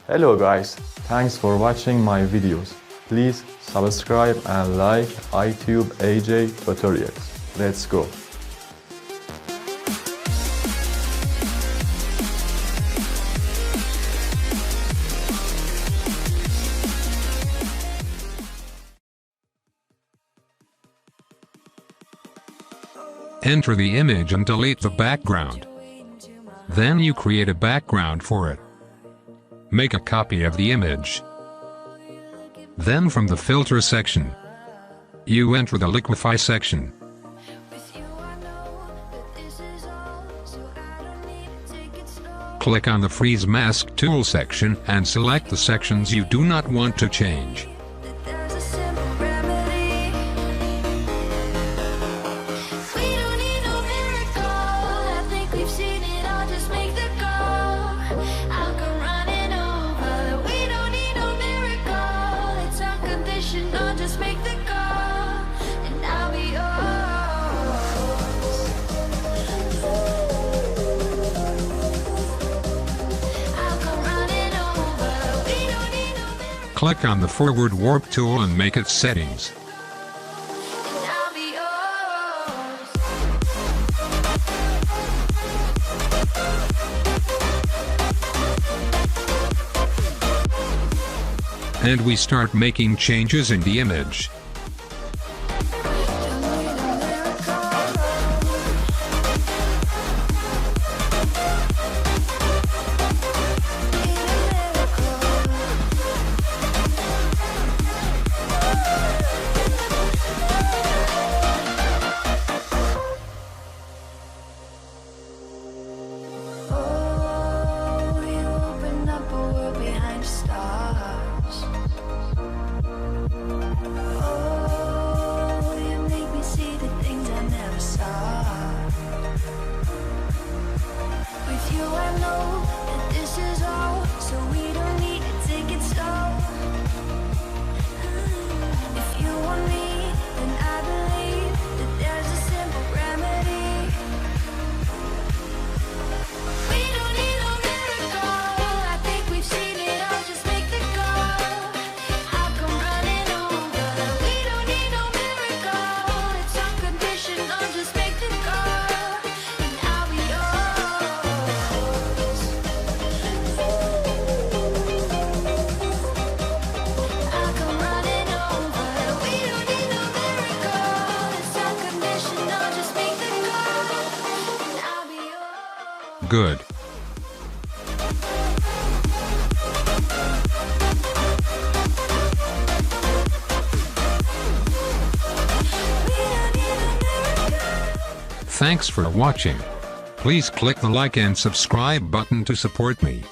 Hello guys, thanks for watching my videos. Please subscribe and like iTube AJ Tutorials. Let's go. Enter the image and delete the background. Then you create a background for it. Make a copy of the image. Then from the filter section, you enter the liquify section. Click on the freeze mask tool section and select the sections you do not want to change. Click on the forward warp tool and make its settings. And we start making changes in the image. Good. Thanks for watching. Please click the like and subscribe button to support me.